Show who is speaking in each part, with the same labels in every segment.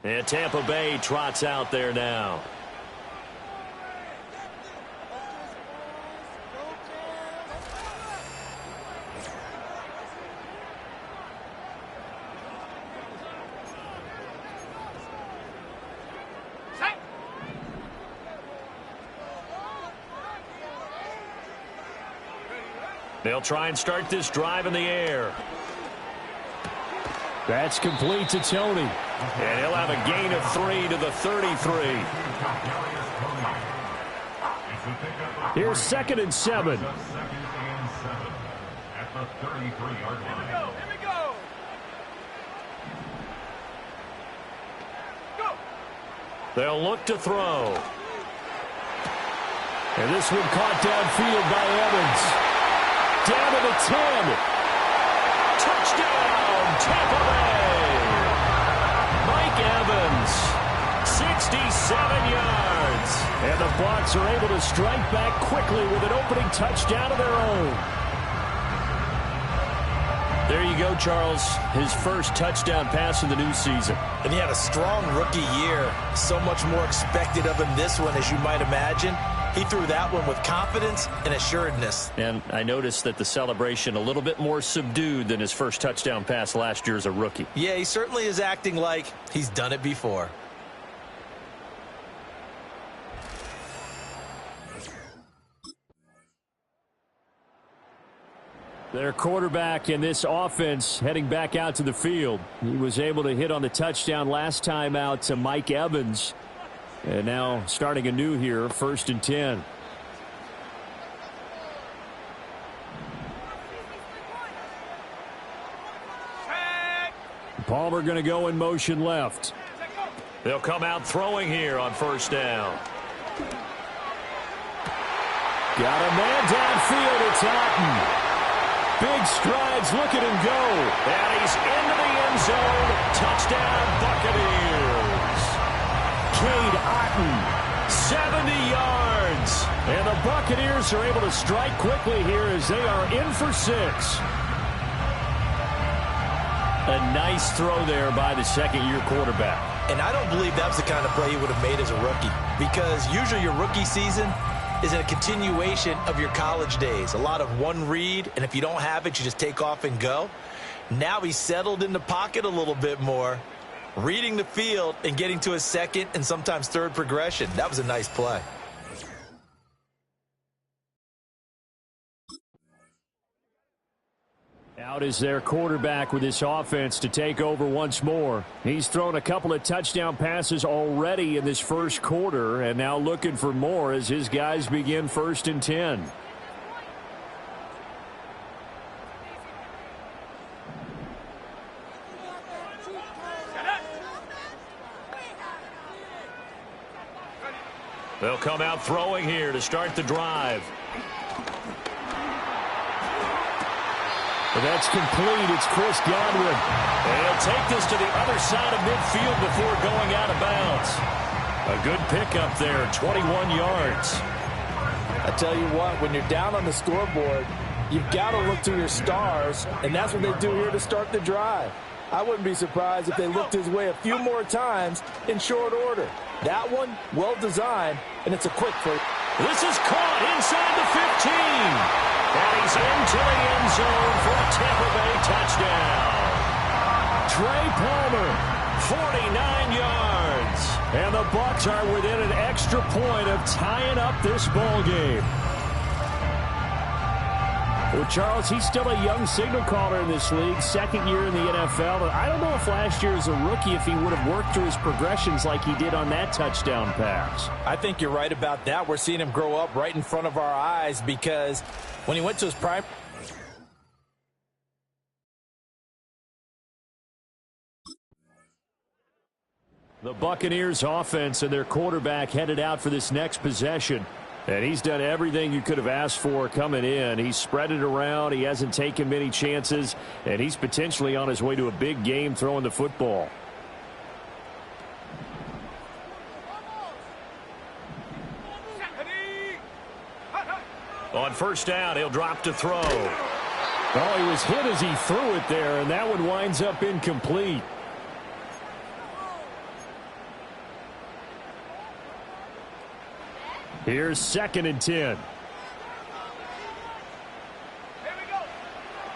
Speaker 1: And Tampa Bay trots out there now. They'll try and start this drive in the air.
Speaker 2: That's complete to Tony.
Speaker 1: And he'll have a gain of 3 to the 33.
Speaker 2: Here's 2nd and 7.
Speaker 1: They'll look to throw.
Speaker 2: And this one caught downfield by Evans. Down to the 10.
Speaker 1: Touchdown, Tampa Bay. Mike Evans, 67 yards.
Speaker 2: And the Bucs are able to strike back quickly with an opening touchdown of their own.
Speaker 1: There you go, Charles. His first touchdown pass of the new season.
Speaker 3: And he had a strong rookie year. So much more expected of him this one, as you might imagine. He threw that one with confidence and assuredness.
Speaker 1: And I noticed that the celebration a little bit more subdued than his first touchdown pass last year as a rookie.
Speaker 3: Yeah, he certainly is acting like he's done it before.
Speaker 2: Their quarterback in this offense heading back out to the field. He was able to hit on the touchdown last time out to Mike Evans. And now starting anew here, 1st and 10. Palmer going to go in motion left.
Speaker 1: They'll come out throwing here on 1st down.
Speaker 2: Got a man downfield. It's Otten. Big strides. Look at him go.
Speaker 1: And he's into the end zone. Touchdown, Buccaneers.
Speaker 2: Cade Otten,
Speaker 1: 70 yards.
Speaker 2: And the Buccaneers are able to strike quickly here as they are in for 6.
Speaker 1: A nice throw there by the second-year quarterback.
Speaker 3: And I don't believe that was the kind of play he would have made as a rookie, because usually your rookie season is a continuation of your college days. A lot of one read, and if you don't have it, you just take off and go. Now he's settled in the pocket a little bit more, reading the field and getting to his second and sometimes third progression. That was a nice play.
Speaker 2: Out is their quarterback with this offense to take over once more. He's thrown a couple of touchdown passes already in this first quarter, and now looking for more as his guys begin 1st and 10.
Speaker 1: They'll come out throwing here to start the drive.
Speaker 2: But that's complete. It's Chris Godwin.
Speaker 1: And he'll take this to the other side of midfield before going out of bounds. A good pickup there, 21 yards.
Speaker 4: I tell you what, when you're down on the scoreboard, you've got to look to your stars, and that's what they do here to start the drive. I wouldn't be surprised if they looked his way a few more times in short order. That one, well designed, and it's a quick play.
Speaker 1: This is caught inside the 15. And he's into the end zone for a Tampa Bay touchdown.
Speaker 2: Trey Palmer,
Speaker 1: 49 yards.
Speaker 2: And the Bucs are within an extra point of tying up this ball game. Well, Charles, he's still a young signal caller in this league, 2nd year in the NFL. But I don't know if last year as a rookie, if he would have worked through his progressions like he did on that touchdown pass.
Speaker 4: I think you're right about that. We're seeing him grow up right in front of our eyes, because when he went to his prime...
Speaker 2: The Buccaneers offense and their quarterback headed out for this next possession. And he's done everything you could have asked for coming in. He's spread it around. He hasn't taken many chances. And he's potentially on his way to a big game throwing the football.
Speaker 1: On 1st down, he'll drop to throw.
Speaker 2: Oh, he was hit as he threw it there, and that one winds up incomplete. Here's 2nd and 10.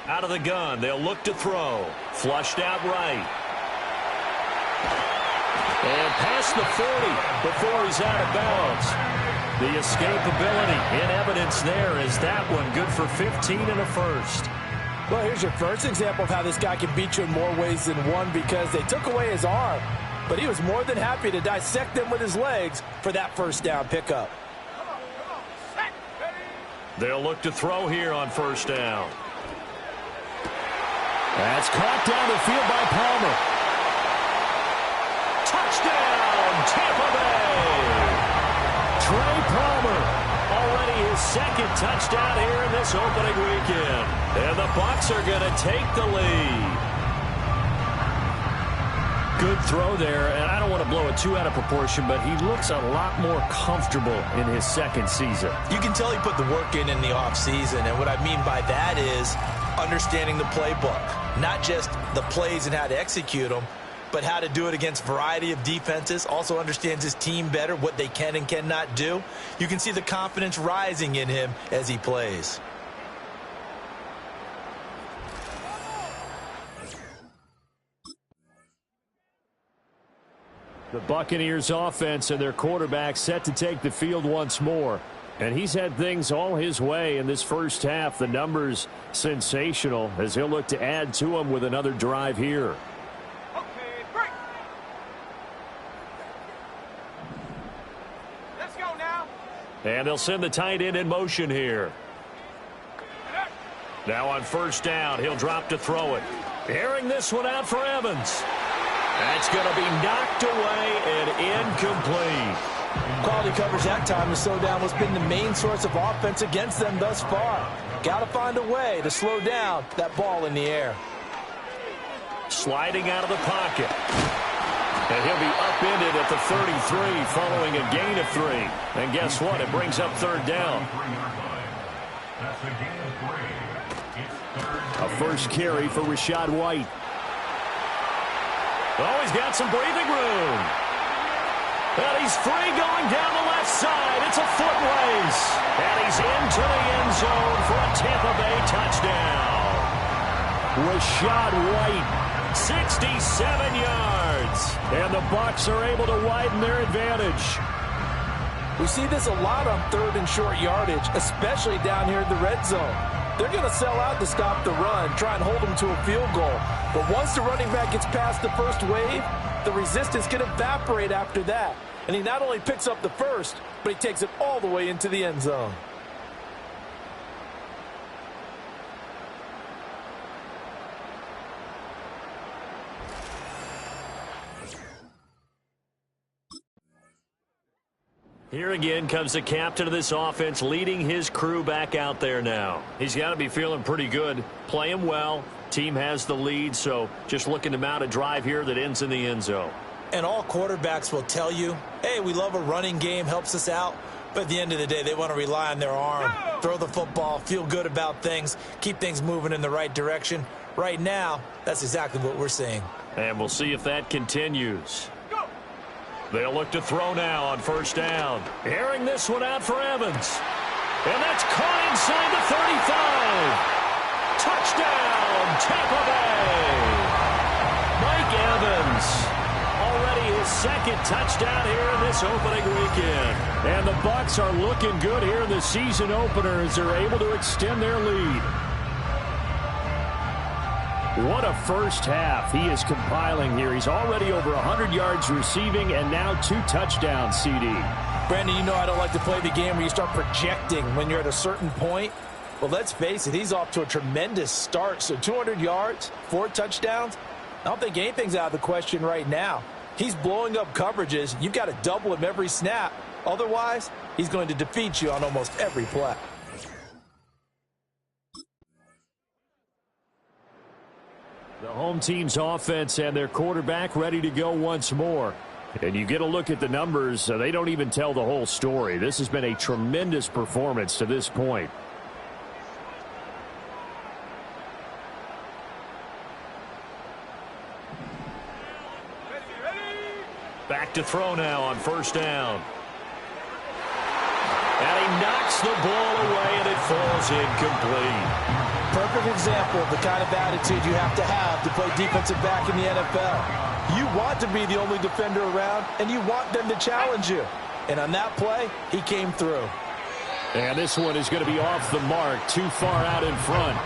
Speaker 1: Out of the gun, they'll look to throw. Flushed out right. And past the 40 before he's out of bounds. The escapability in evidence there is that one good for 15 and a first.
Speaker 4: Well, here's your first example of how this guy can beat you in more ways than one, because they took away his arm, but he was more than happy to dissect them with his legs for that first down pickup.
Speaker 1: They'll look to throw here on first down.
Speaker 2: That's caught down the field by Palmer.
Speaker 1: Touchdown, Tampa Bay! Trey Palmer, already his 2nd touchdown here in this opening weekend. And the Bucs are going to take the lead.
Speaker 2: Good throw there, and I don't want to blow it too out of proportion, but he looks a lot more comfortable in his 2nd season.
Speaker 3: You can tell he put the work in the offseason, and what I mean by that is understanding the playbook. Not just the plays and how to execute them, but how to do it against a variety of defenses. Also understands his team better, what they can and cannot do. You can see the confidence rising in him as he plays.
Speaker 2: The Buccaneers offense and their quarterback set to take the field once more. And he's had things all his way in this first half. The numbers sensational as he'll look to add to them with another drive here.
Speaker 5: Okay, break. Let's go now.
Speaker 1: And they'll send the tight end in motion here. Now on first down, he'll drop to throw it. Airing this one out for Evans. That's going to be knocked away and incomplete.
Speaker 4: Quality coverage that time to slow down what's been the main source of offense against them thus far. Got to find a way to slow down that ball in the air.
Speaker 1: Sliding out of the pocket. And he'll be upended at the 33 following a gain of 3. And guess what? It brings up 3rd down.
Speaker 2: A first carry for Rachaad White.
Speaker 1: Oh, he's got some breathing room. And he's free going down the left side. It's a foot race. And he's into the end zone for a Tampa Bay touchdown.
Speaker 2: Rachaad White,
Speaker 1: 67 yards.
Speaker 2: and the Bucs are able to widen their advantage.
Speaker 4: We see this a lot on 3rd and short yardage, especially down here in the red zone. They're going to sell out to stop the run, try and hold them to a field goal. But once the running back gets past the first wave, the resistance can evaporate after that. And he not only picks up the first, but he takes it all the way into the end zone.
Speaker 1: Here again comes the captain of this offense, leading his crew back out there now. He's got to be feeling pretty good, playing well. Team has the lead, so just looking to mount a drive here that ends in the end zone.
Speaker 3: And all quarterbacks will tell you, hey, we love a running game, helps us out. But at the end of the day, they want to rely on their arm, throw the football, feel good about things, keep things moving in the right direction. Right now, that's exactly what we're seeing.
Speaker 1: And we'll see if that continues. They'll look to throw now on first down. Airing this one out for Evans. And that's caught inside the 35. Touchdown, Tampa Bay. Mike Evans. Already his 2nd touchdown here in this opening weekend.
Speaker 2: And the Bucs are looking good here in the season opener as they're able to extend their lead. What a first half he is compiling here. He's already over 100 yards receiving and now 2 touchdowns, CD.
Speaker 4: Brandon, you know I don't like to play the game where you start projecting when you're at a certain point. Well, let's face it, he's off to a tremendous start. So 200 yards, 4 touchdowns. I don't think anything's out of the question right now. He's blowing up coverages. You've got to double him every snap. Otherwise, he's going to defeat you on almost every play.
Speaker 2: The home team's offense and their quarterback ready to go once more. And you get a look at the numbers, they don't even tell the whole story. This has been a tremendous performance to this point.
Speaker 1: Back to throw now on first down. Bats the ball away, and it falls incomplete.
Speaker 4: Perfect example of the kind of attitude you have to play defensive back in the NFL. You want to be the only defender around, and you want them to challenge you. And on that play, he came through.
Speaker 2: And this one is going to be off the mark, too far out in front.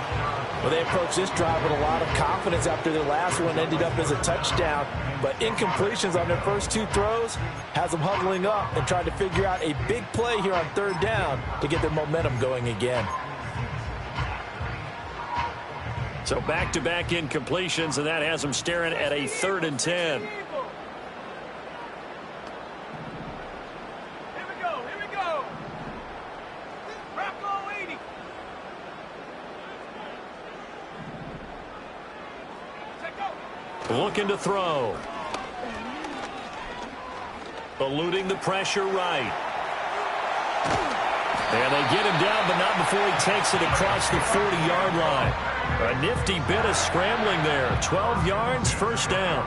Speaker 4: Well, they approached this drive with a lot of confidence after their last one ended up as a touchdown. But incompletions on their first two throws has them huddling up and trying to figure out a big play here on third down to get their momentum going again.
Speaker 1: So back-to-back incompletions, and that has them staring at a 3rd and 10.
Speaker 5: Here we go. Rocco 80.
Speaker 1: Looking to throw. Eluding the pressure right. And they get him down, but not before he takes it across the 40-yard line. A nifty bit of scrambling there. 12 yards, first down.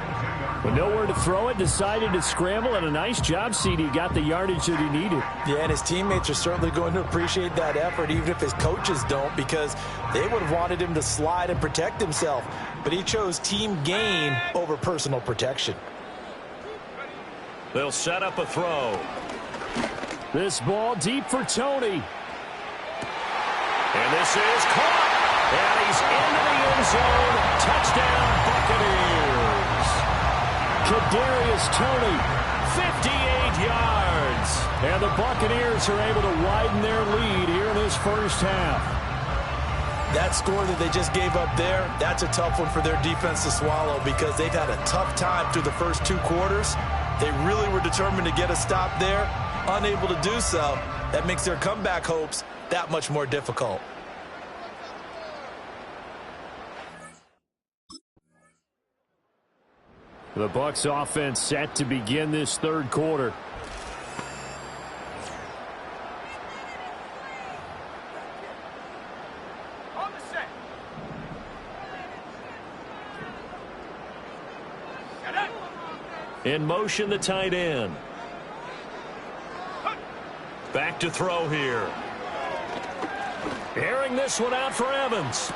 Speaker 2: With nowhere to throw it, decided to scramble, and a nice job, CD. Got the yardage that he needed.
Speaker 4: Yeah, and his teammates are certainly going to appreciate that effort, even if his coaches don't, because they would have wanted him to slide and protect himself. But he chose team gain over personal protection.
Speaker 1: They'll set up a throw.
Speaker 2: This ball deep for Tony.
Speaker 1: And this is caught. And he's into the end zone. Touchdown, Buccaneers.
Speaker 2: Kadarius Toney,
Speaker 1: 58 yards.
Speaker 2: and the Buccaneers are able to widen their lead here in this first half.
Speaker 4: That score that they just gave up there, that's a tough one for their defense to swallow because they've had a tough time through the first two quarters. They really were determined to get a stop there, unable to do so. That makes their comeback hopes that much more difficult.
Speaker 2: The Bucs offense set to begin this third quarter.
Speaker 5: On the set.
Speaker 1: In motion, the tight end. Back to throw here. Airing this one out for Evans.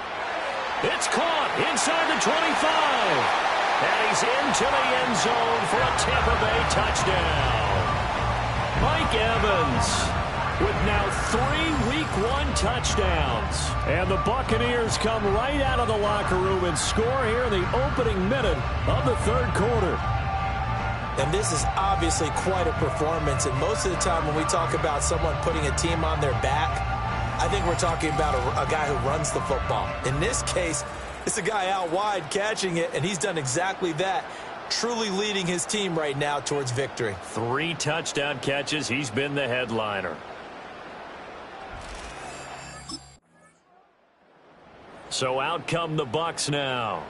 Speaker 1: It's caught inside the 25. And he's into the end zone for a Tampa Bay touchdown. Mike Evans with now 3 Week 1 touchdowns.
Speaker 2: And the Buccaneers come right out of the locker room and score here in the opening minute of the third quarter.
Speaker 4: And this is obviously quite a performance. And most of the time when we talk about someone putting a team on their back, I think we're talking about a guy who runs the football. In this case, it's a guy out wide catching it, and he's done exactly that, truly leading his team right now towards victory.
Speaker 1: 3 touchdown catches. He's been the headliner. So out come the Bucs now.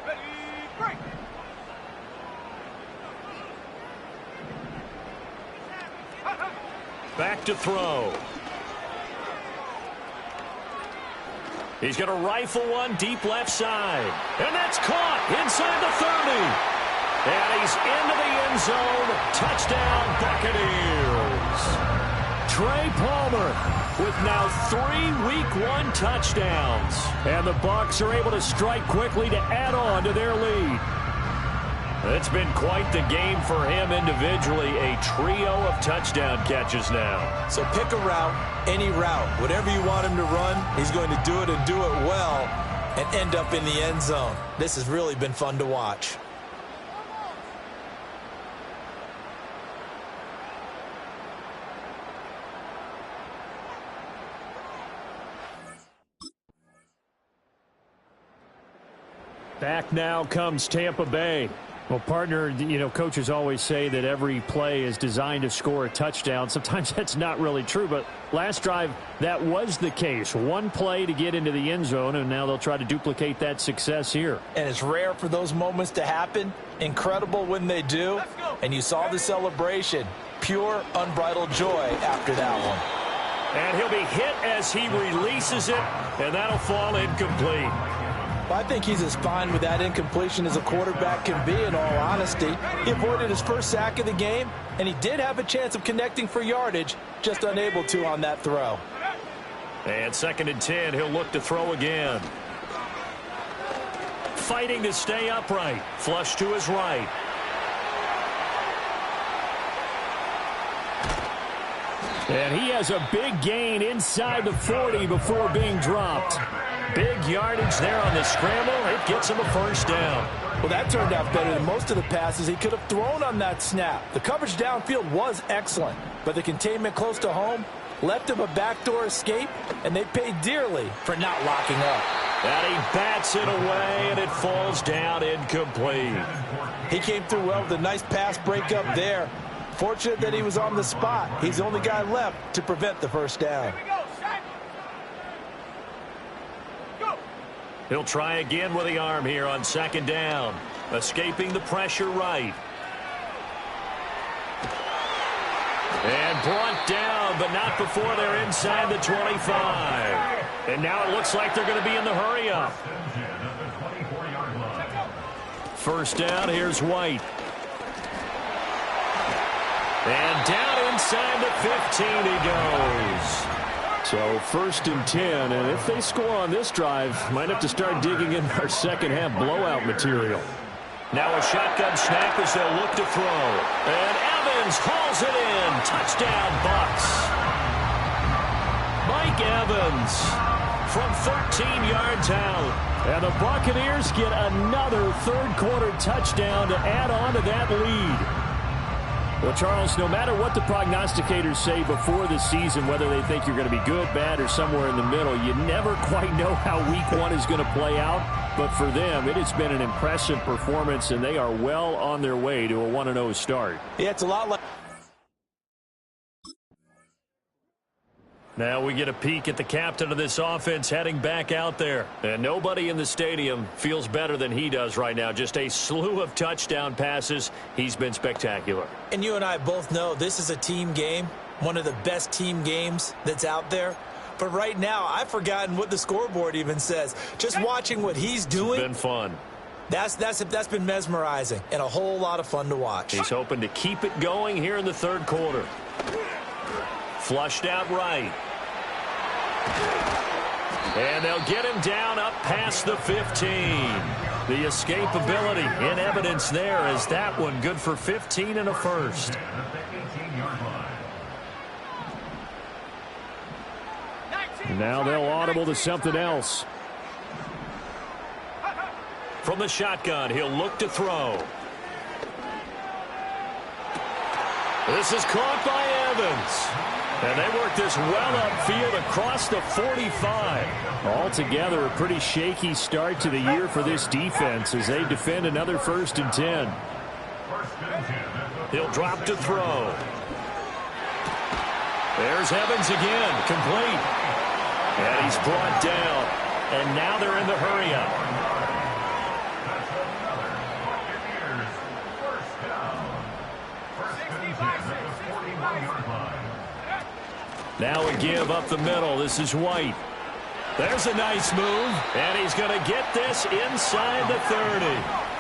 Speaker 5: Ready, break.
Speaker 1: Back to throw. He's going to rifle one deep left side. And that's caught inside the 30. And he's into the end zone. Touchdown, Buccaneers.
Speaker 2: Trey Palmer with now 3 Week 1 touchdowns. And the Bucs are able to strike quickly to add on to their lead.
Speaker 1: It's been quite the game for him individually. A trio of touchdown catches now.
Speaker 4: So pick a route, any route. Whatever you want him to run, he's going to do it and do it well and end up in the end zone. This has really been fun to watch.
Speaker 2: Back now comes Tampa Bay. Well, partner, coaches always say that every play is designed to score a touchdown. Sometimes that's not really true, but last drive, that was the case. One play to get into the end zone, and now they'll try to duplicate that success here.
Speaker 4: And it's rare for those moments to happen. Incredible when they do. And you saw the celebration. Pure, unbridled joy after that one.
Speaker 1: And he'll be hit as he releases it, and that'll fall incomplete.
Speaker 4: I think he's as fine with that incompletion as a quarterback can be, in all honesty. He avoided his first sack of the game, and he did have a chance of connecting for yardage, just unable to on that throw.
Speaker 1: And 2nd and 10, he'll look to throw again. Fighting to stay upright. Flush to his right.
Speaker 2: And he has a big gain inside the 40 before being dropped.
Speaker 1: Big yardage there on the scramble. It gets him a first down.
Speaker 4: Well, that turned out better than most of the passes he could have thrown on that snap. The coverage downfield was excellent, but the containment close to home left him a backdoor escape, and they paid dearly for not locking up.
Speaker 1: And he bats it away, and it falls down incomplete.
Speaker 4: He came through well with a nice pass breakup there. Fortunate that he was on the spot. He's the only guy left to prevent the first down.
Speaker 1: He'll try again with the arm here on 2nd down. Escaping the pressure right. And brought down, but not before they're inside the 25. And now it looks like they're going to be in the hurry-up. First down, here's White. And down inside the 15 he goes.
Speaker 2: So 1st and 10, and if they score on this drive, might have to start digging in our second half blowout material.
Speaker 1: Now a shotgun snap as they'll look to throw. And Evans hauls it in. Touchdown, Bucs. Mike Evans from 13 yards out.
Speaker 2: And the Buccaneers get another third-quarter touchdown to add on to that lead. Well, Charles, no matter what the prognosticators say before the season, whether they think you're going to be good, bad, or somewhere in the middle, you never quite know how week 1 is going to play out. But for them, it has been an impressive performance, and they are well on their way to a 1-0 start.
Speaker 4: Yeah, it's a lot like...
Speaker 1: Now we get a peek at the captain of this offense heading back out there. And nobody in the stadium feels better than he does right now. Just a slew of touchdown passes. He's been spectacular.
Speaker 3: And you and I both know this is a team game, one of the best team games that's out there. But right now, I've forgotten what the scoreboard even says. Just watching what he's doing.
Speaker 1: It's been fun.
Speaker 3: That's been mesmerizing and a whole lot of fun to watch.
Speaker 1: He's hoping to keep it going here in the 3rd quarter. Flushed out right. And they'll get him down up past the 15. The escapability in evidence there as that one good for 15 and a first.
Speaker 2: Now they'll audible to something else.
Speaker 1: From the shotgun, he'll look to throw. This is caught by Evans. And they work this well upfield across the 45.
Speaker 2: Altogether, a pretty shaky start to the year for this defense as they defend another 1st and 10.
Speaker 1: He'll drop to throw. There's Evans again, complete. And he's brought down. And now they're in the hurry-up. Now a give up the middle. This is White. There's a nice move, and he's going to get this inside the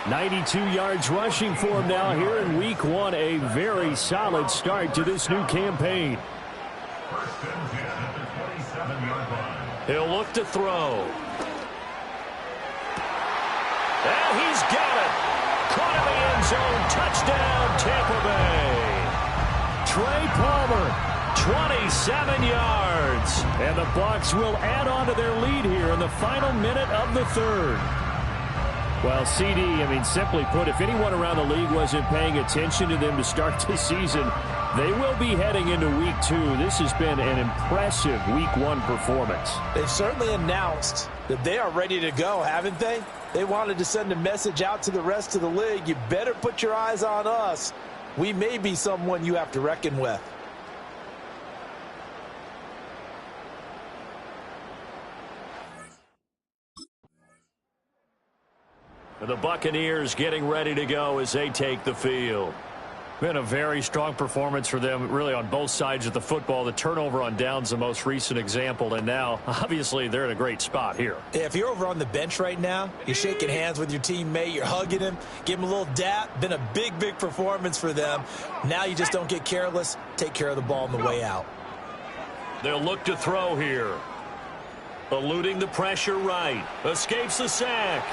Speaker 1: 30.
Speaker 2: 92 yards rushing for him now here in week 1. A very solid start to this new campaign.
Speaker 1: He'll look to throw. And he's got it. Caught in the end zone. Touchdown, Tampa Bay.
Speaker 2: Trey Palmer.
Speaker 1: 27 yards.
Speaker 2: And the Bucs will add on to their lead here in the final minute of the 3rd. Well, CD, simply put, if anyone around the league wasn't paying attention to them to start this season, they will be heading into week 2. This has been an impressive week 1 performance.
Speaker 4: They've certainly announced that they are ready to go, haven't they? They wanted to send a message out to the rest of the league. You better put your eyes on us. We may be someone you have to reckon with.
Speaker 1: The Buccaneers getting ready to go as they take the field.
Speaker 2: Been a very strong performance for them, really, on both sides of the football. The turnover on downs, the most recent example, and now, obviously, they're in a great spot here.
Speaker 3: Yeah, if you're over on the bench right now, you're shaking hands with your teammate, you're hugging him, give him a little dap. Been a big, big performance for them. Now you just don't get careless. Take care of the ball on the way out.
Speaker 1: They'll look to throw here. Eluding the pressure right. Escapes the sack.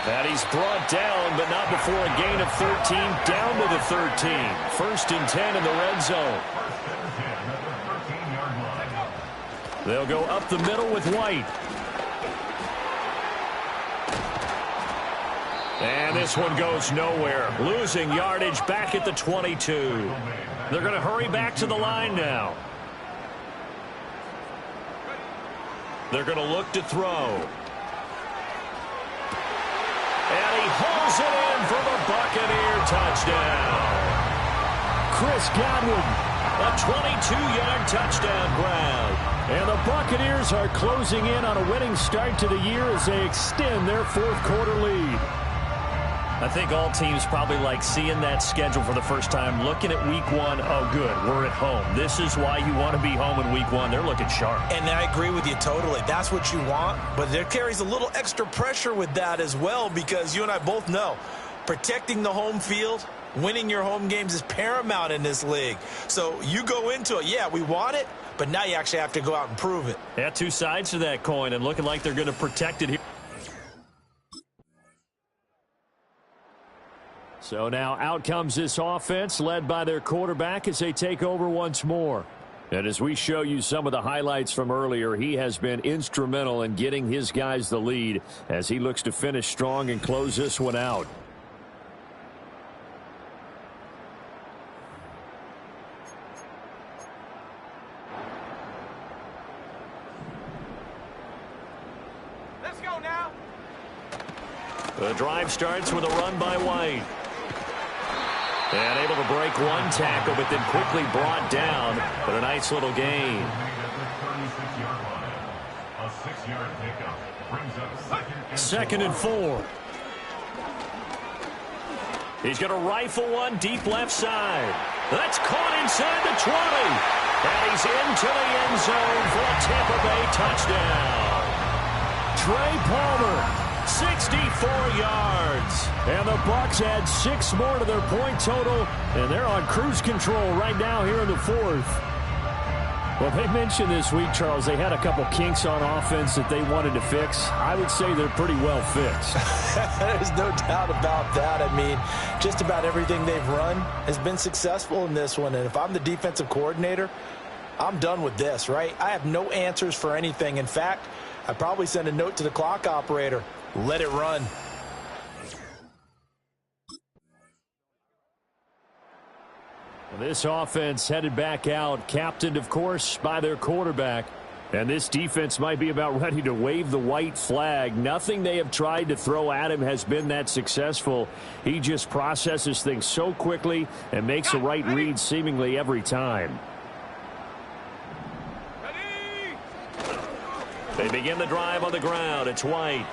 Speaker 1: And he's brought down, but not before a gain of 13, down to the 13. 1st and 10 in the red zone. They'll go up the middle with White. And this one goes nowhere. Losing yardage back at the 22. They're going to hurry back to the line now. They're going to look to throw. And he hauls it in for the Buccaneer touchdown. Chris Godwin, a 22-yard touchdown grab. And the Buccaneers are closing in on a winning start to the year as they extend their 4th quarter lead. I think all teams probably like seeing that schedule for the first time, looking at week 1. Oh, good, we're at home. This is why you want to be home in week 1. They're looking sharp.
Speaker 3: And I agree with you totally. That's what you want, but there carries a little extra pressure with that as well, because you and I both know protecting the home field, winning your home games is paramount in this league. So you go into it, yeah, we want it, but now you actually have to go out and prove it.
Speaker 1: Yeah, 2 sides to that coin, and looking like they're going to protect it here.
Speaker 2: So now out comes this offense, led by their quarterback as they take over once more. And as we show you some of the highlights from earlier, he has been instrumental in getting his guys the lead as he looks to finish strong and close this one out.
Speaker 5: Let's go now.
Speaker 1: The drive starts with a run by White. And able to break one tackle, but then quickly brought down for a nice little gain. 2nd and 4. He's going to rifle one deep left side. That's caught inside the 20. And he's into the end zone for a Tampa Bay touchdown.
Speaker 2: Trey Palmer, 64 yards. And the Bucs add 6 more to their point total, and they're on cruise control right now here in the 4th. Well, they mentioned this week, Charles, they had a couple kinks on offense that they wanted to fix. I would say they're pretty well fixed.
Speaker 3: There's no doubt about that. I mean, just about everything they've run has been successful in this one. And if I'm the defensive coordinator, I'm done with this, right? I have no answers for anything. In fact, I'd probably send a note to the clock operator. Let it run.
Speaker 2: This offense headed back out, captained, of course, by their quarterback. And this defense might be about ready to wave the white flag. Nothing they have tried to throw at him has been that successful. He just processes things so quickly and makes the right read seemingly every time.
Speaker 1: They begin the drive on the ground. It's White.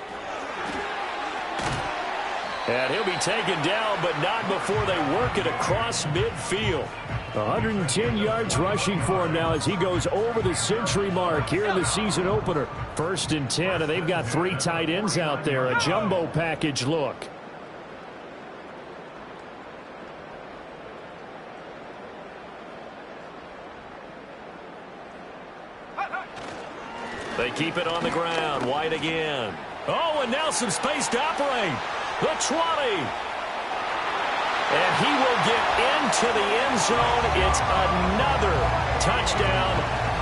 Speaker 1: And he'll be taken down, but not before they work it across midfield.
Speaker 2: 110 yards rushing for him now as he goes over the century mark here in the season opener. 1st and 10, and they've got 3 tight ends out there. A jumbo package look.
Speaker 1: They keep it on the ground. White again. Oh, and now some space to operate. The 20. And he will get into the end zone. It's another touchdown.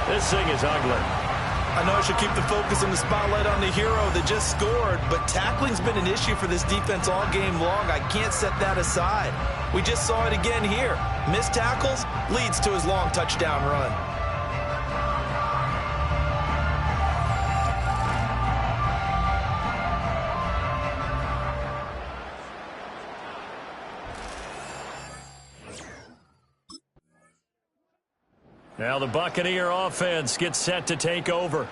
Speaker 1: This thing is ugly.
Speaker 3: I know I should keep the focus and the spotlight on the hero that just scored, but tackling's been an issue for this defense all game long. I can't set that aside. We just saw it again here. Missed tackles leads to his long touchdown run.
Speaker 1: Now the Buccaneer offense gets set to take over.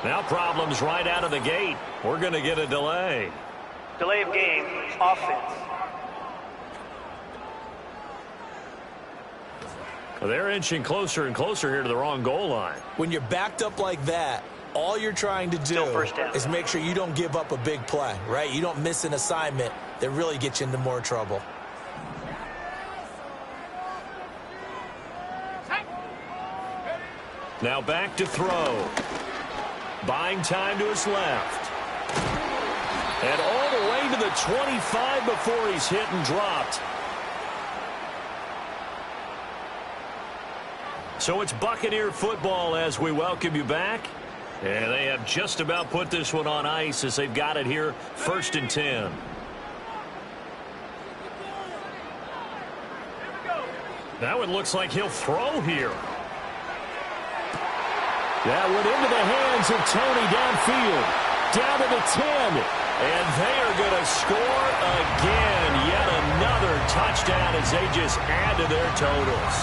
Speaker 1: Now problems right out of the gate. We're going to get a delay.
Speaker 5: Delay of game, offense.
Speaker 1: Well, they're inching closer and closer here to the wrong goal line.
Speaker 3: When you're backed up like that, all you're trying to do is make sure you don't give up a big play, right? You don't miss an assignment that really gets you into more trouble.
Speaker 1: Now back to throw. Buying time to his left. And all the way to the 25 before he's hit and dropped. So it's Buccaneer football as we welcome you back. And they have just about put this one on ice as they've got it here, 1st and 10. That one looks like he'll throw here.
Speaker 2: That went into the hands of Tony downfield. Down to the 10.
Speaker 1: And they are going to score again. Yet another touchdown as they just add to their totals.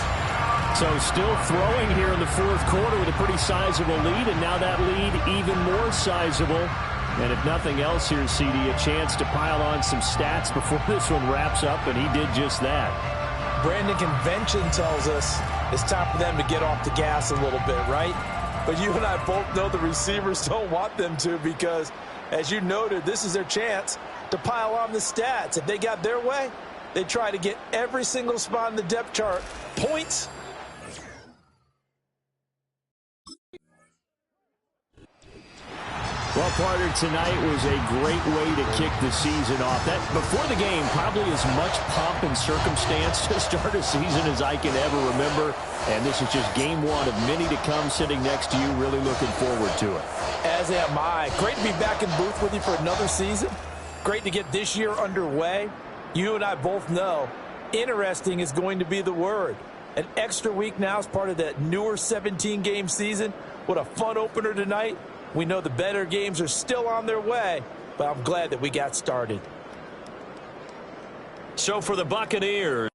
Speaker 2: So still throwing here in the 4th quarter with a pretty sizable lead, and now that lead even more sizable. And if nothing else here, CD, a chance to pile on some stats before this one wraps up, and he did just that.
Speaker 4: Brandon, convention tells us it's time for them to get off the gas a little bit, right? But you and I both know the receivers don't want them to because, as you noted, this is their chance to pile on the stats. If they got their way, they try to get every single spot in the depth chart points.
Speaker 2: Well, partner, tonight was a great way to kick the season off. That before the game, probably as much pomp and circumstance to start a season as I can ever remember. And this is just game 1 of many to come sitting next to you. Really looking forward to it.
Speaker 4: As am I. Great to be back in booth with you for another season. Great to get this year underway. You and I both know interesting is going to be the word. An extra week now as part of that newer 17-game season. What a fun opener tonight. We know the better games are still on their way, but I'm glad that we got started.
Speaker 1: So for the Buccaneers,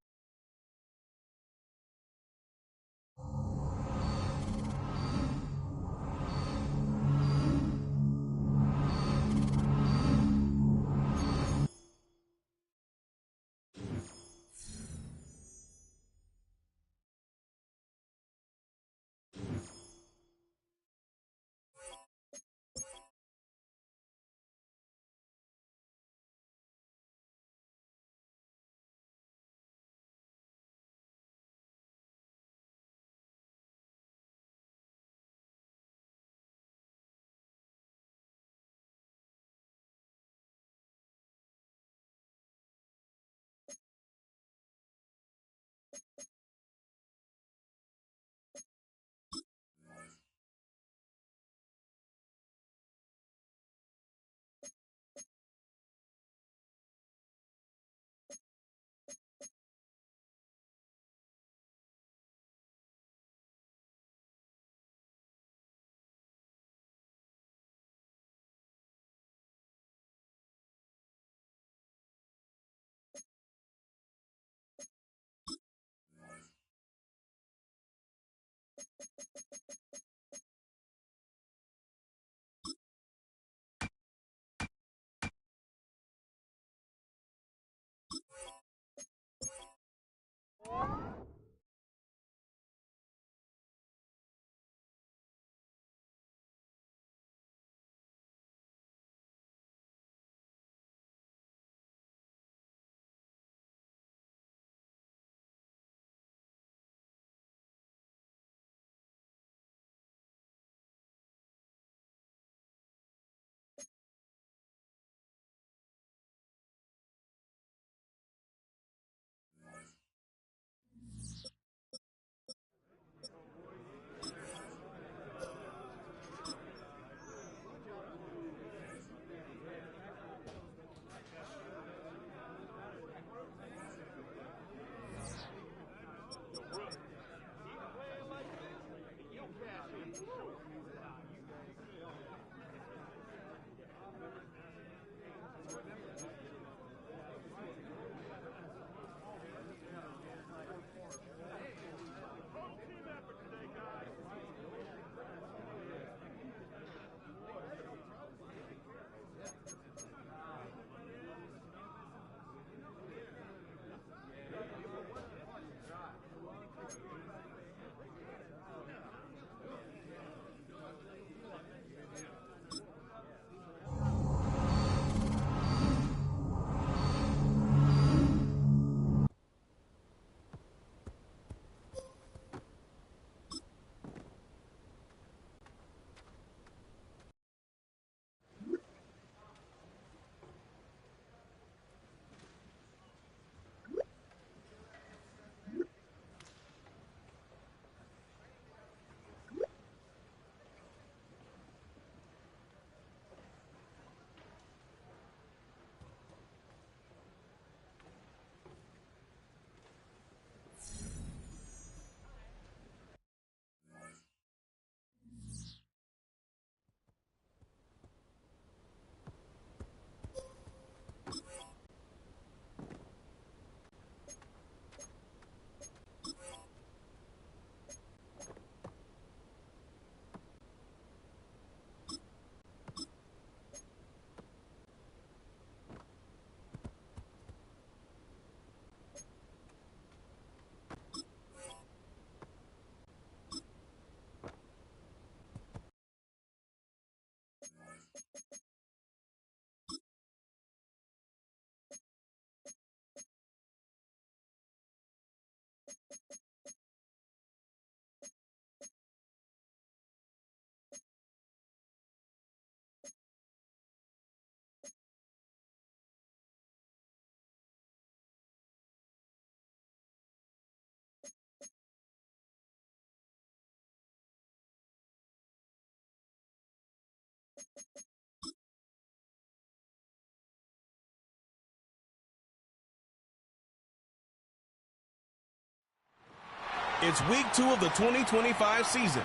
Speaker 6: It's week 2 of the 2025 season,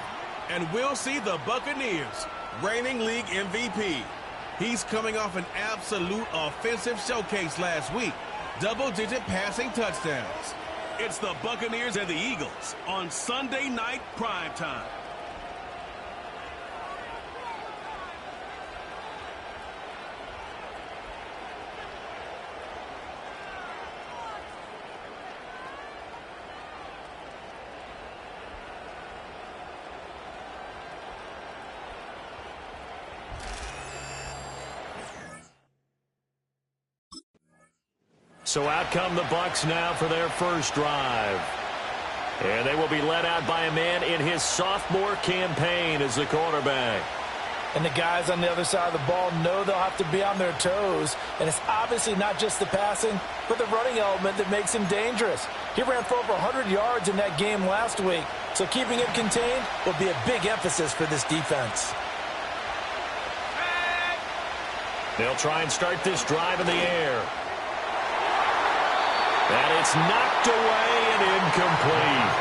Speaker 6: and we'll see the Buccaneers, reigning league MVP. He's coming off an absolute offensive showcase last week, double-digit passing touchdowns. It's the Buccaneers and the Eagles on Sunday night primetime.
Speaker 2: So out come the Bucs now for their first drive. And they will be led out by a man in his sophomore campaign as the quarterback.
Speaker 4: And the guys on the other side of the ball know they'll have to be on their toes. And it's obviously not just the passing, but the running element that makes him dangerous. He ran for over 100 yards in that game last week. So keeping him contained will be a big emphasis for this defense.
Speaker 2: They'll try and start this drive in the air. And it's knocked away and incomplete.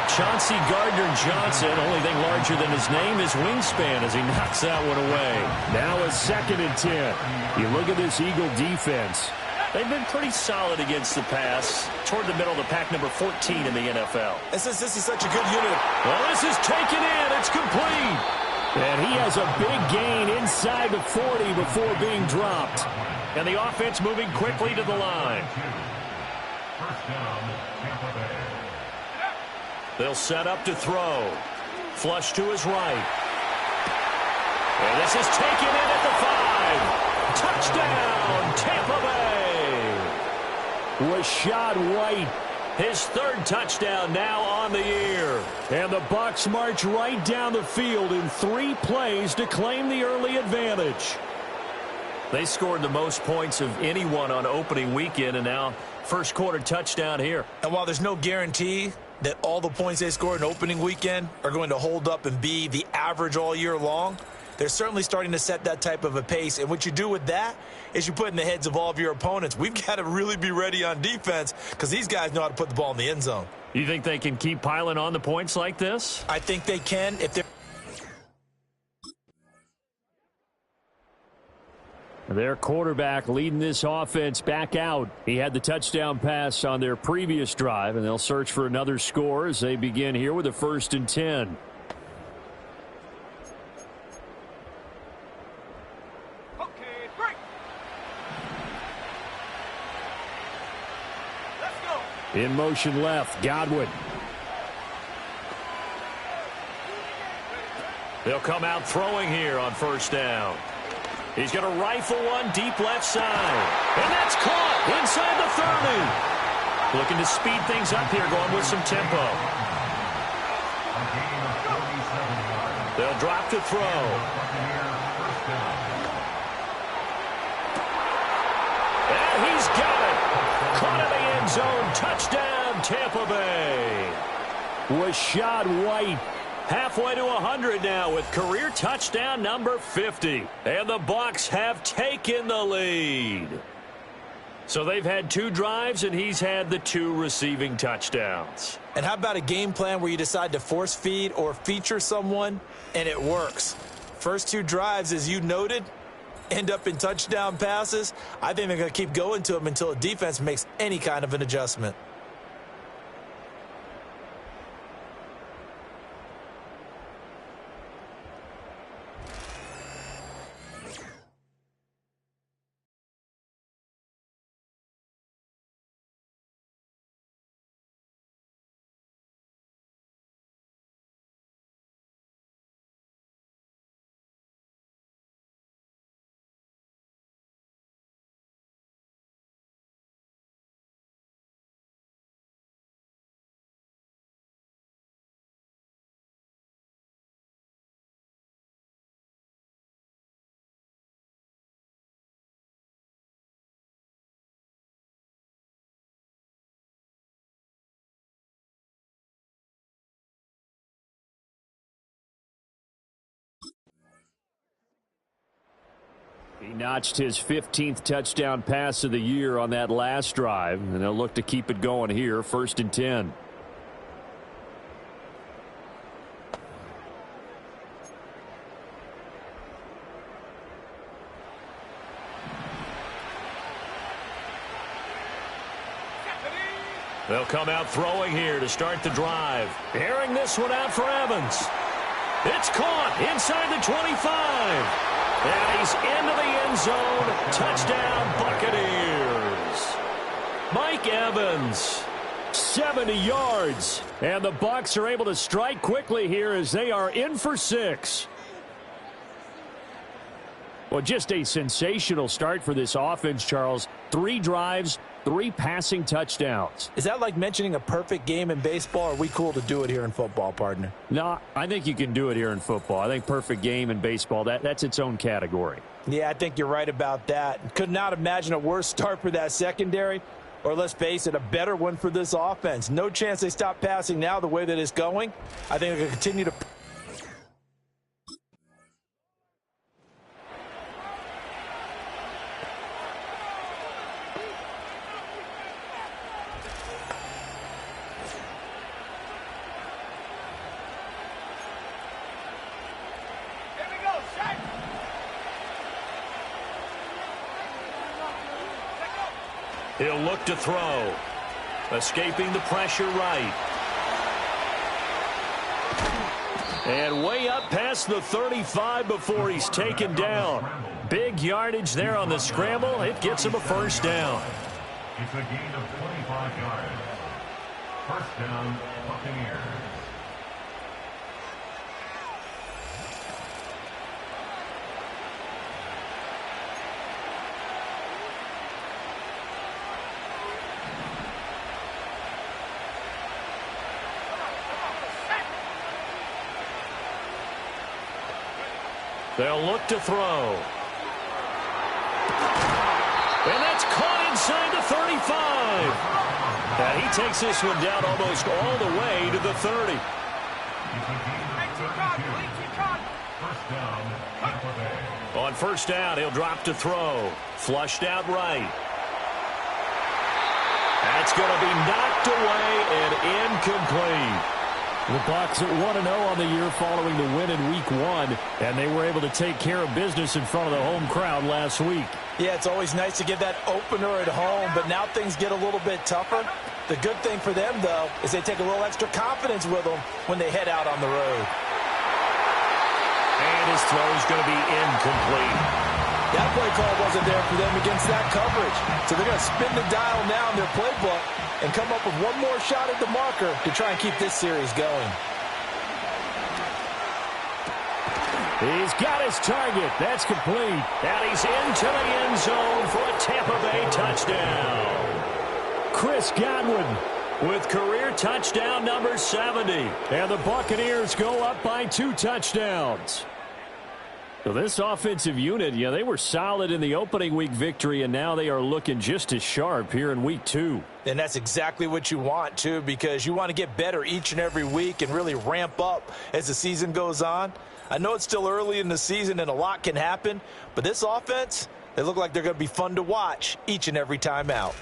Speaker 2: Chauncey Gardner-Johnson, only thing larger than his name is wingspan as he knocks that one away. Now a 2nd and 10. You look at this Eagle defense.
Speaker 1: They've been pretty solid against the pass, toward the middle of the pack, number 14 in the NFL.
Speaker 3: And since this is such a good unit.
Speaker 2: Well, this is taken in. It's complete. And he has a big gain inside the 40 before being dropped.
Speaker 1: And the offense moving quickly to the line.
Speaker 2: They'll set up to throw. Flush to his right. And this is taken in at the 5. Touchdown, Tampa Bay. Rashad White, his 3rd touchdown now on the year. And the Bucs march right down the field in 3 plays to claim the early advantage.
Speaker 1: They scored the most points of anyone on opening weekend, and now first quarter touchdown here.
Speaker 3: And while there's no guarantee that all the points they scored in opening weekend are going to hold up and be the average all year long, they're certainly starting to set that type of a pace. And what you do with that is you put in the heads of all of your opponents, we've got to really be ready on defense because these guys know how to put the ball in the end zone.
Speaker 1: You think they can keep piling on the points like this?
Speaker 3: I think they can if they're...
Speaker 2: Their quarterback leading this offense back out. He had the touchdown pass on their previous drive, and they'll search for another score as they begin here with a 1st and 10.
Speaker 5: Okay, break. Let's go.
Speaker 2: In motion left, Godwin.
Speaker 1: They'll come out throwing here on 1st down. He's going to rifle one deep left side. And that's caught inside the 30. Looking to speed things up here, going with some tempo. They'll drop to throw. And he's got it. Caught in the end zone. Touchdown, Tampa Bay.
Speaker 2: Rashad White.
Speaker 1: Halfway to 100 now with career touchdown number 50. And the Bucs have taken the lead. So they've had 2 drives, and he's had the 2 receiving touchdowns.
Speaker 3: And how about a game plan where you decide to force feed or feature someone, and it works? First 2 drives, as you noted, end up in touchdown passes. I think they're going to keep going to them until the defense makes any kind of an adjustment.
Speaker 2: He notched his 15th touchdown pass of the year on that last drive, and they'll look to keep it going here, 1st and 10.
Speaker 1: They'll come out throwing here to start the drive. Airing this one out for Evans. It's caught inside the 25. And he's into the end zone. Touchdown, Buccaneers. Mike Evans, 70 yards. And the Bucs are able to strike quickly here as they are in for 6. Well, just a sensational start for this offense, Charles. 3 drives, 3 passing touchdowns.
Speaker 4: Is that like mentioning a perfect game in baseball, or are we cool to do it here in football, partner?
Speaker 2: No, I think you can do it here in football. I think perfect game in baseball, that's its own category.
Speaker 4: Yeah, I think you're right about that. Could not imagine a worse start for that secondary, or let's face it, a better one for this offense. No chance they stop passing now the way that it's going. I think they'll continue to...
Speaker 1: He'll look to throw. Escaping the pressure right. And way up past the 35 before he's taken down. Big yardage there on the scramble. It gets him a first down.
Speaker 7: It's a gain of 25 yards. First down, Buccaneers.
Speaker 1: They'll look to throw. And that's caught inside the 35. And he takes this one down almost all the way to the 30. On first down, he'll drop to throw. Flushed out right. That's going to be knocked away and incomplete.
Speaker 2: The Bucs at 1-0 on the year following the win in Week 1, and they were able to take care of business in front of the home crowd last week.
Speaker 4: Yeah, it's always nice to get that opener at home, but now things get a little bit tougher. The good thing for them, though, is they take a little extra confidence with them when they head out on the road.
Speaker 1: And his throw is going to be incomplete.
Speaker 4: That play call wasn't there for them against that coverage. So they're going to spin the dial now in their playbook and come up with one more shot at the marker to try and keep this series going.
Speaker 2: He's got his target. That's complete.
Speaker 1: And he's into the end zone for a Tampa Bay touchdown.
Speaker 2: Chris Godwin
Speaker 1: with career touchdown number 70.
Speaker 2: And the Buccaneers go up by 2 touchdowns. So this offensive unit, they were solid in the opening week victory, and now they are looking just as sharp here in Week 2.
Speaker 4: And that's exactly what you want, too, because you want to get better each and every week and really ramp up as the season goes on. I know it's still early in the season and a lot can happen, but this offense, they look like they're going to be fun to watch each and every time out.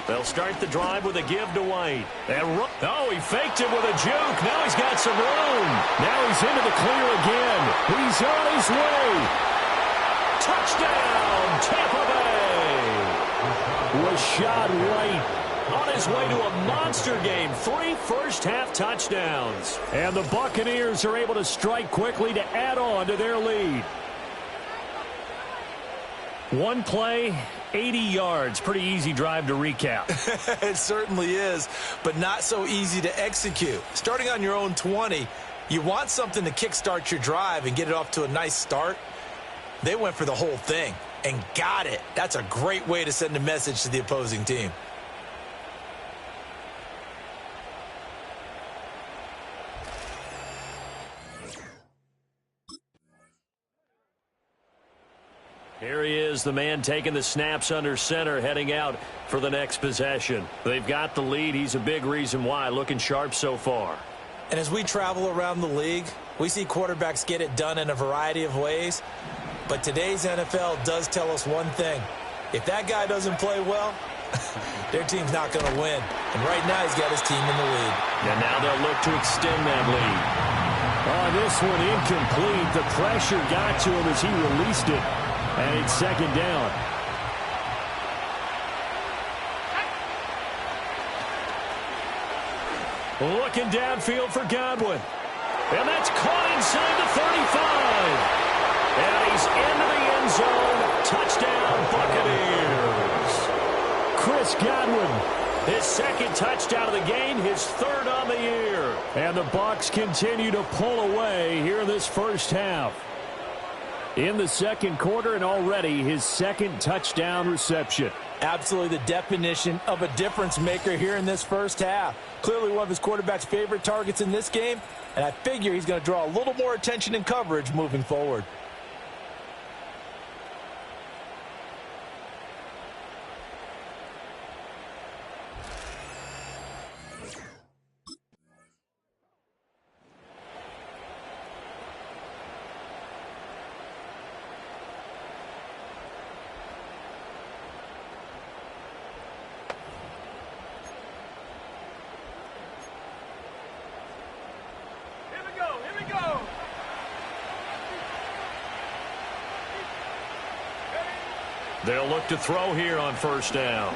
Speaker 1: They'll start the drive with a give to White. Oh, he faked it with a juke. Now he's got some room.
Speaker 2: Now he's into the clear again. He's on his way.
Speaker 1: Touchdown, Tampa Bay.
Speaker 2: Rashad White
Speaker 1: on his way to a monster game. 3 first-half touchdowns.
Speaker 2: And the Buccaneers are able to strike quickly to add on to their lead. One play, 80 yards. Pretty easy drive to recap.
Speaker 4: It certainly is, but not so easy to execute. Starting on your own 20, you want something to kickstart your drive and get it off to a nice start. They went for the whole thing and got it. That's a great way to send a message to the opposing team.
Speaker 1: Here he is, the man taking the snaps under center, heading out for the next possession. They've got the lead. He's a big reason why. Looking sharp so far.
Speaker 4: And as we travel around the league, we see quarterbacks get it done in a variety of ways.
Speaker 3: But today's NFL does tell us one thing. If that guy doesn't play well, their team's not going to win. And right now he's got his team in the lead.
Speaker 2: And now they'll look to extend that lead. Oh, this one incomplete. The pressure got to him as he released it. And it's second down. Looking downfield for Godwin. And that's caught inside the 35. And he's into the end zone. Touchdown, Buccaneers. Chris Godwin, his second touchdown of the game, his third on the year. And the Bucs continue to pull away here in this first half. In the second quarter, and already his second touchdown reception.
Speaker 4: Absolutely the definition of a difference maker here in this first half. Clearly one of his quarterback's favorite targets in this game, and I figure he's going to draw a little more attention and coverage moving forward.
Speaker 1: They'll look to throw here on first down.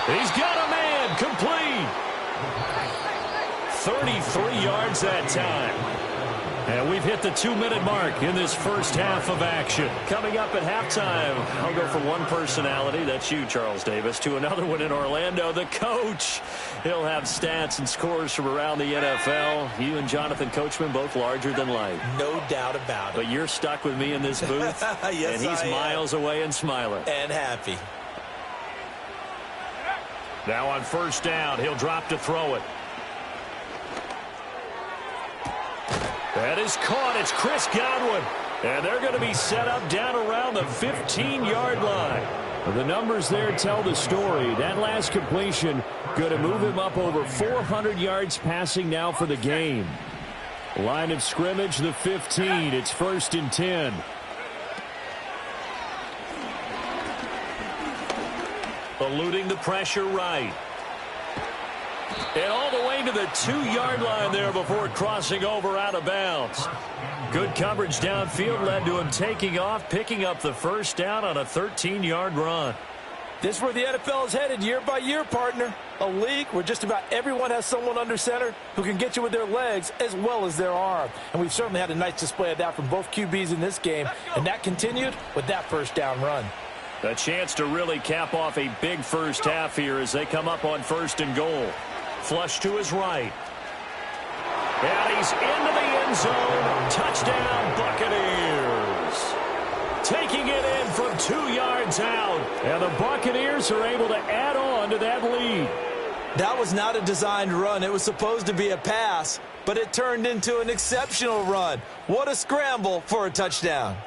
Speaker 1: He's got a man, complete. 33 yards that time. And we've hit the 2-minute mark in this first half of action. Coming up at halftime, I'll go from one personality, that's you, Charles Davis, to another one in Orlando, the coach. He'll have stats and scores from around the NFL. You and Jonathan Coachman, both larger than life.
Speaker 3: No doubt about it.
Speaker 1: But you're stuck with me in this booth,
Speaker 3: yes,
Speaker 1: and he's miles away and smiling.
Speaker 3: And happy.
Speaker 1: Now on first down, he'll drop to throw it. That is caught. It's Chris Godwin. And they're going to be set up down around the 15-yard line. The numbers there tell the story. That last completion going to move him up over 400 yards passing now for the game. Line of scrimmage, the 15. It's 1st and 10. Eluding the pressure right. And all the way to the 2-yard line there before crossing over out of bounds. Good coverage downfield led to him taking off, picking up the first down on a 13-yard run.
Speaker 4: This is where the NFL is headed year by year, partner. A league where just about everyone has someone under center who can get you with their legs as well as their arm. And we've certainly had a nice display of that from both QBs in this game. And that continued with that first down run.
Speaker 1: A chance to really cap off a big first half here as they come up on 1st and goal. Flush to his right. And he's into the end zone. Touchdown, Buccaneers. Taking it in from 2 yards out. And the Buccaneers are able to add on to that lead.
Speaker 3: That was not a designed run. It was supposed to be a pass, but it turned into an exceptional run. What a scramble for a touchdown.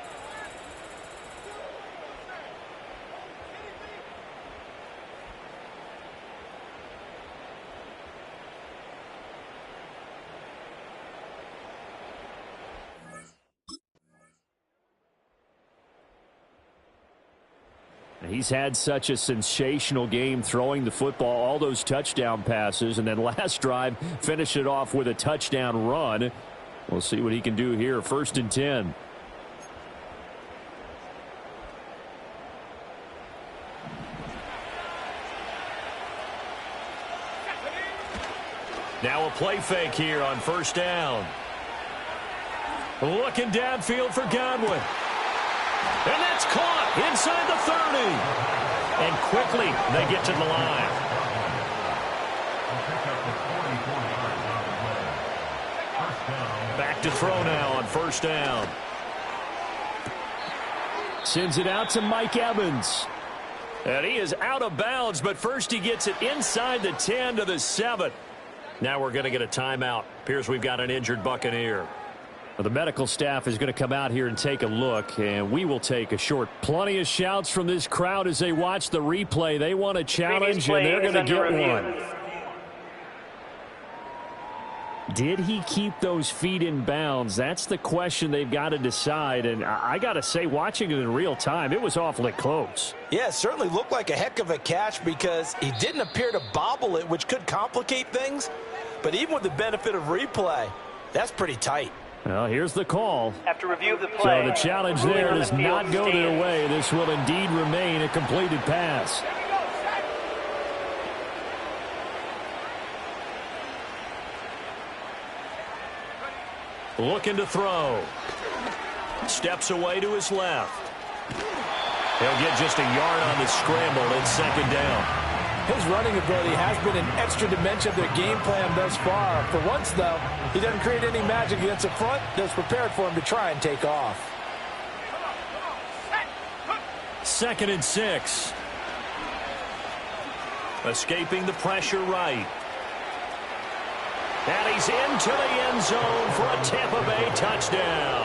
Speaker 2: He's had such a sensational game throwing the football, all those touchdown passes, and then last drive finished it off with a touchdown run. We'll see what he can do here. 1st and 10.
Speaker 1: Now a play fake here on first down. Looking downfield for Godwin. And that's caught inside the 30. And quickly they get to the line. Back to throw now on first down.
Speaker 2: Sends it out to Mike Evans.
Speaker 1: And he is out of bounds, but first he gets it inside the 10 to the 7. Now we're going to get a timeout. Appears we've got an injured Buccaneer.
Speaker 2: Well, the medical staff is going to come out here and take a look, and we will take a short. Plenty of shouts from this crowd as they watch the replay. They want a challenge, and they're going to get one. Did he keep those feet in bounds? That's the question they've got to decide. And I got to say, watching it in real time, it was awfully close.
Speaker 3: Yeah, it certainly looked like a heck of a catch because he didn't appear to bobble it, which could complicate things. But even with the benefit of replay, that's pretty tight.
Speaker 2: Well, here's the call.
Speaker 8: After review of the play,
Speaker 2: So the challenge there does not go their way. This will indeed remain a completed pass.
Speaker 1: Looking to throw. Steps away to his left. He'll get just a yard on the scramble. It's second down.
Speaker 4: His running ability has been an extra dimension of their game plan thus far. For once, though, he doesn't create any magic against the front that's prepared for him to try and take off.
Speaker 1: 2nd and 6. Escaping the pressure right. And he's into the end zone for a Tampa Bay touchdown.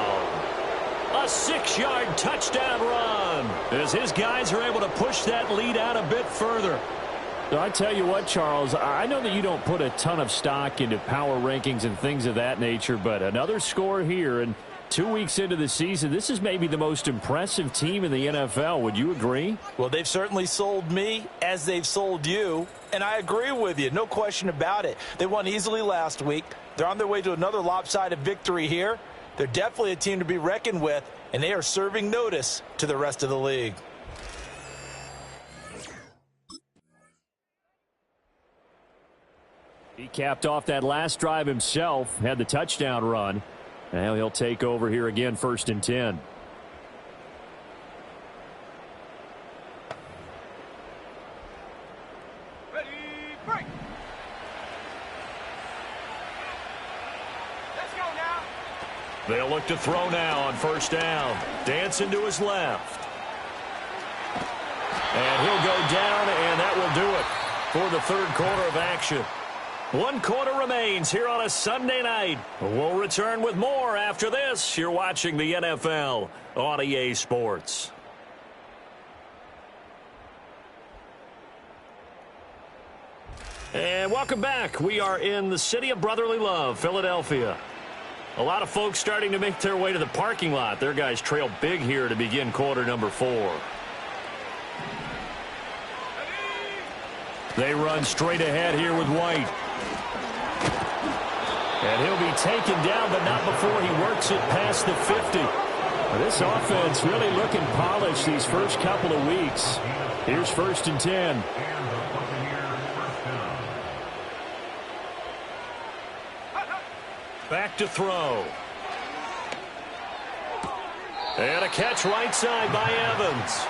Speaker 1: A 6-yard touchdown run as his guys are able to push that lead out a bit further.
Speaker 2: So I tell you what, Charles, I know that you don't put a ton of stock into power rankings and things of that nature, but another score here, and 2 weeks into the season, this is maybe the most impressive team in the NFL. Would you agree?
Speaker 3: Well, they've certainly sold me as they've sold you, and I agree with you. No question about it. They won easily last week. They're on their way to another lopsided victory here. They're definitely a team to be reckoned with, and they are serving notice to the rest of the league.
Speaker 2: He capped off that last drive himself, had the touchdown run. Now he'll take over here again, 1st and 10.
Speaker 5: Ready, break. Let's go now.
Speaker 1: They'll look to throw now on 1st down. Dancing to his left. And he'll go down, and that will do it for the 3rd quarter of action. 1 quarter remains here on a Sunday night. We'll return with more after this. You're watching the NFL on EA Sports. And welcome back. We are in the city of brotherly love, Philadelphia. A lot of folks starting to make their way to the parking lot. Their guys trail big here to begin quarter number 4. They run straight ahead here with White. And he'll be taken down, but not before he works it past the 50. This offense really looking polished these first couple of weeks. Here's 1st and 10. Back to throw. And a catch right side by Evans.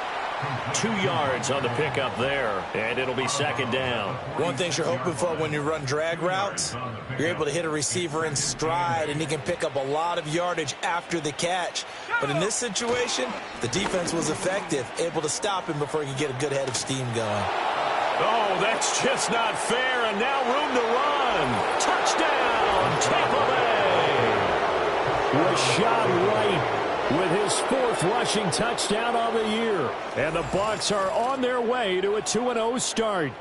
Speaker 1: 2 yards on the pickup there, and it'll be 2nd down.
Speaker 3: One thing you're hoping for when you run drag routes, you're able to hit a receiver in stride, and he can pick up a lot of yardage after the catch. But in this situation, the defense was effective, able to stop him before he could get a good head of steam going.
Speaker 1: Oh, that's just not fair, and now room to run. Touchdown, Tampa Bay.
Speaker 2: Rashad White with his 4th rushing touchdown on the year. And the Bucs are on their way to a 2-0 start.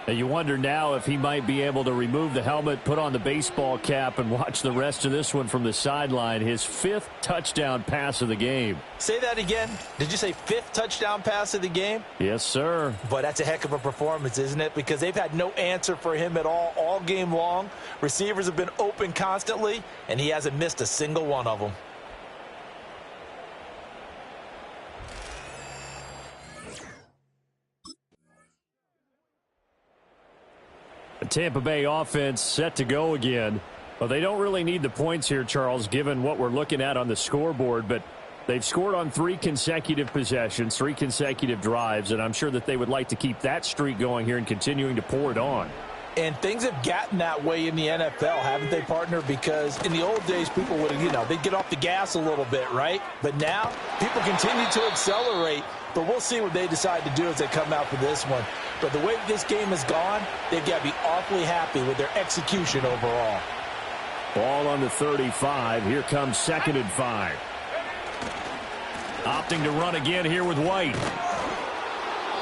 Speaker 2: And you wonder now if he might be able to remove the helmet, put on the baseball cap, and watch the rest of this one from the sideline. His 5th touchdown pass of the game.
Speaker 3: Say that again. Did you say 5th touchdown pass of the game?
Speaker 2: Yes, sir.
Speaker 3: But that's a heck of a performance, isn't it? Because they've had no answer for him at all game long. Receivers have been open constantly, and he hasn't missed a single one of them.
Speaker 2: The Tampa Bay offense set to go again. Well, they don't really need the points here, Charles, given what we're looking at on the scoreboard, but they've scored on 3 consecutive possessions, 3 consecutive drives, and I'm sure that they would like to keep that streak going here and continuing to pour it on.
Speaker 3: And things have gotten that way in the NFL, haven't they, partner? Because in the old days, people would, they'd get off the gas a little bit, right? But now, people continue to accelerate. But we'll see what they decide to do as they come out for this one. But the way this game has gone, they've got to be awfully happy with their execution overall.
Speaker 2: Ball on the 35. Here comes 2nd and 5.
Speaker 1: Opting to run again here with White.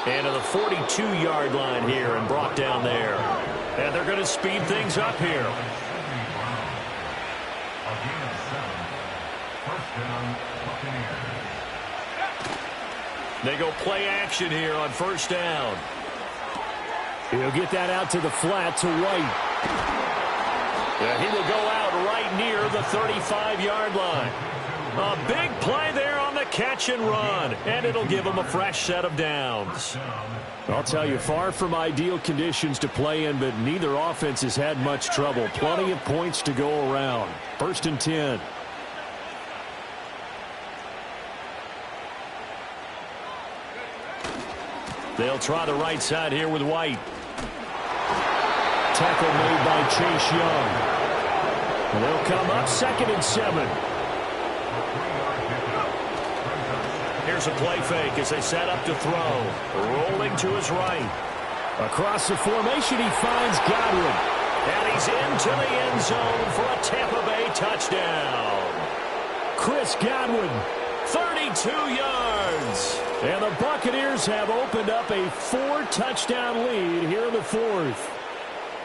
Speaker 1: And to the 42-yard line here and brought down there. And they're going to speed things up here.
Speaker 7: A gain of 7. First down, Buccaneers.
Speaker 1: They go play action here on first down.
Speaker 2: He'll get that out to the flat to White.
Speaker 1: And he will go out right near the 35-yard line. A big play there on the catch and run, and it'll give him a fresh set of downs.
Speaker 2: I'll tell you, far from ideal conditions to play in, but neither offense has had much trouble. Plenty of points to go around. First and 10.
Speaker 1: They'll try the right side here with White.
Speaker 2: Tackle made by Chase Young. And they'll come up 2nd and 7.
Speaker 1: Here's a play fake as they set up to throw. Rolling to his right.
Speaker 2: Across the formation, he finds Godwin.
Speaker 1: And he's into the end zone for a Tampa Bay touchdown.
Speaker 2: Chris Godwin.
Speaker 1: 32 yards.
Speaker 2: And the Buccaneers have opened up a 4-touchdown lead here in the 4th.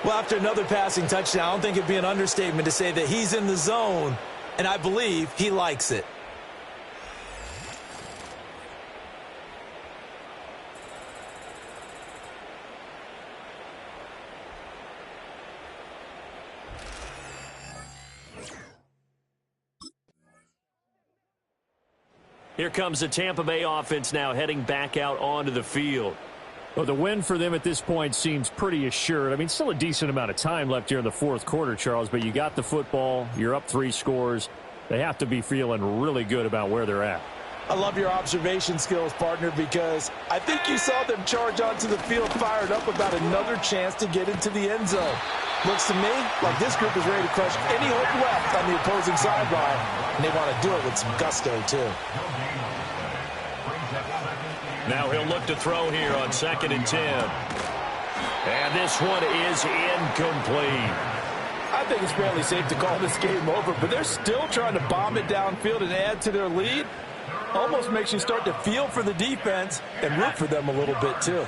Speaker 3: Well, after another passing touchdown, I don't think it'd be an understatement to say that he's in the zone, and I believe he likes it.
Speaker 1: Here comes the Tampa Bay offense now heading back out onto the field.
Speaker 2: Well, the win for them at this point seems pretty assured. I mean, still a decent amount of time left here in the 4th quarter, Charles, but you got the football. You're up 3 scores. They have to be feeling really good about where they're at.
Speaker 4: I love your observation skills, partner, because I think you saw them charge onto the field fired up about another chance to get into the end zone. Looks to me like this group is ready to crush any hope left on the opposing sideline, and they want to do it with some gusto, too.
Speaker 1: Now he'll look to throw here on 2nd and 10. And this one is incomplete.
Speaker 4: I think it's fairly safe to call this game over, but they're still trying to bomb it downfield and add to their lead. Almost makes you start to feel for the defense and root for them a little bit, too.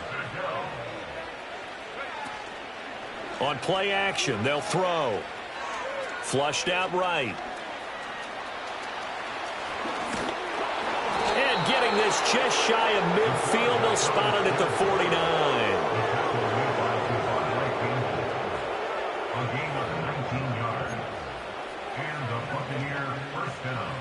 Speaker 1: On play action, they'll throw. Flushed out right. And getting this just shy of midfield, they'll spot it at the 49.
Speaker 7: A gain of 19 yards. And the Buccaneer first down.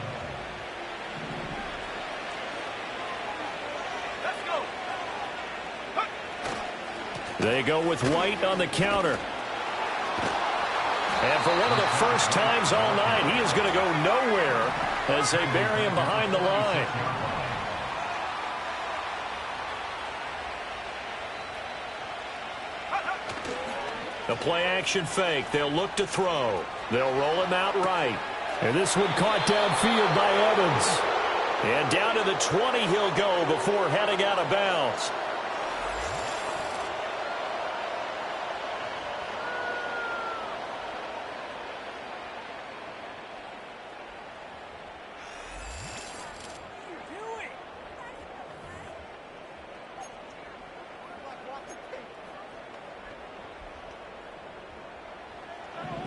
Speaker 1: They go with White on the counter. And for one of the first times all night, he is going to go nowhere as they bury him behind the line. The play-action fake. They'll look to throw. They'll roll him out right.
Speaker 2: And this one caught downfield by Evans.
Speaker 1: And down to the 20 he'll go before heading out of bounds.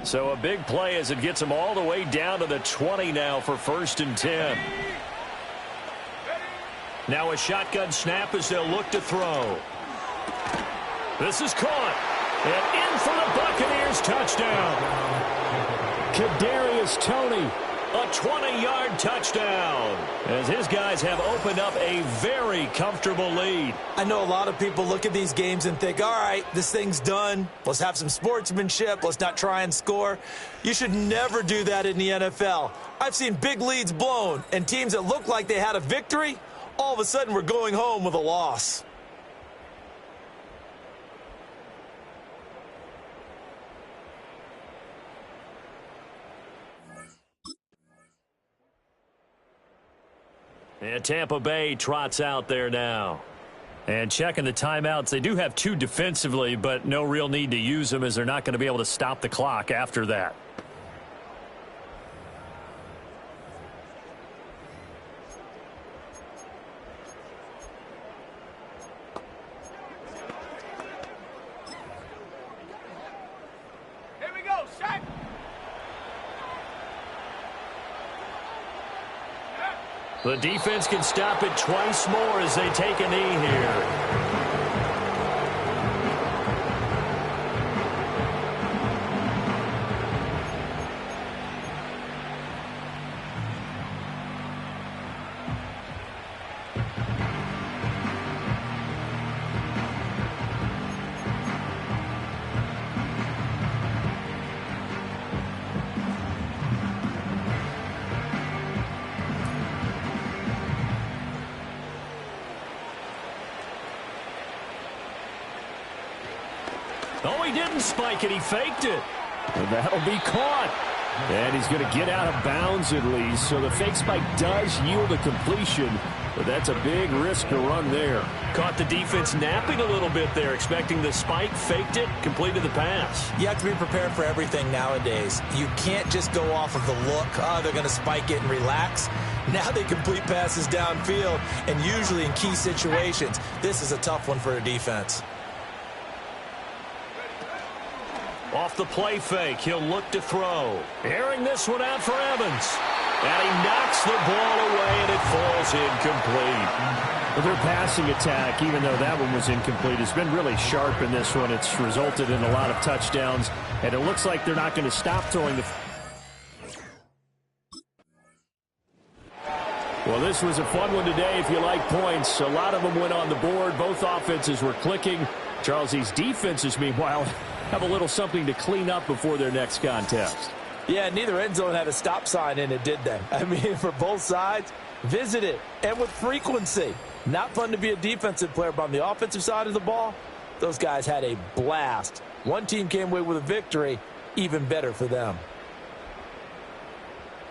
Speaker 1: So a big play as it gets them all the way down to the 20 now for 1st and 10. Now a shotgun snap as they'll look to throw. This is caught. And in for the Buccaneers touchdown.
Speaker 2: Kadarius Toney.
Speaker 1: A 20-yard touchdown as his guys have opened up a very comfortable lead.
Speaker 3: I know a lot of people look at these games and think, all right, this thing's done. Let's have some sportsmanship. Let's not try and score. You should never do that in the NFL. I've seen big leads blown and teams that look like they had a victory, all of a sudden we're going home with a loss.
Speaker 1: And Tampa Bay trots out there now.
Speaker 2: And checking the timeouts, they do have 2 defensively, but no real need to use them as they're not going to be able to stop the clock after that.
Speaker 1: The defense can stop it twice more as they take a knee here. Oh, he didn't spike it. He faked it.
Speaker 2: And that'll be caught. And he's going to get out of bounds at least. So the fake spike does yield a completion, but that's a big risk to run there.
Speaker 1: Caught the defense napping a little bit there, expecting the spike, faked it, completed the pass.
Speaker 3: You have to be prepared for everything nowadays. You can't just go off of the look, oh, they're going to spike it and relax. Now they complete passes downfield, and usually in key situations, this is a tough one for a defense.
Speaker 1: Off the play fake, he'll look to throw. Airing this one out for Evans. And he knocks the ball away, and it falls incomplete.
Speaker 2: Well, their passing attack, even though that one was incomplete, has been really sharp in this one. It's resulted in a lot of touchdowns, and it looks like they're not going to stop throwing the... Well, this was a fun one today if you like points. A lot of them went on the board. Both offenses were clicking. Charles, these defenses, meanwhile, have a little something to clean up before their next contest.
Speaker 4: Yeah, neither end zone had a stop sign in it, did they? I mean, for both sides, visit it, and with frequency. Not fun to be a defensive player, but on the offensive side of the ball, those guys had a blast. One team came away with a victory, even better for them.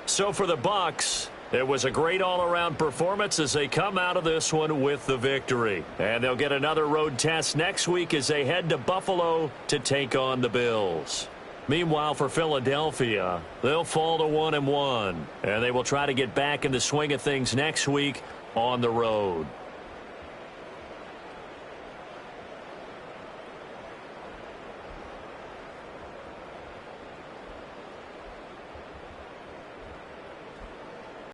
Speaker 1: So for the Bucs, it was a great all-around performance as they come out of this one with the victory. And they'll get another road test next week as they head to Buffalo to take on the Bills. Meanwhile, for Philadelphia, they'll fall to 1-1, and they will try to get back in the swing of things next week on the road.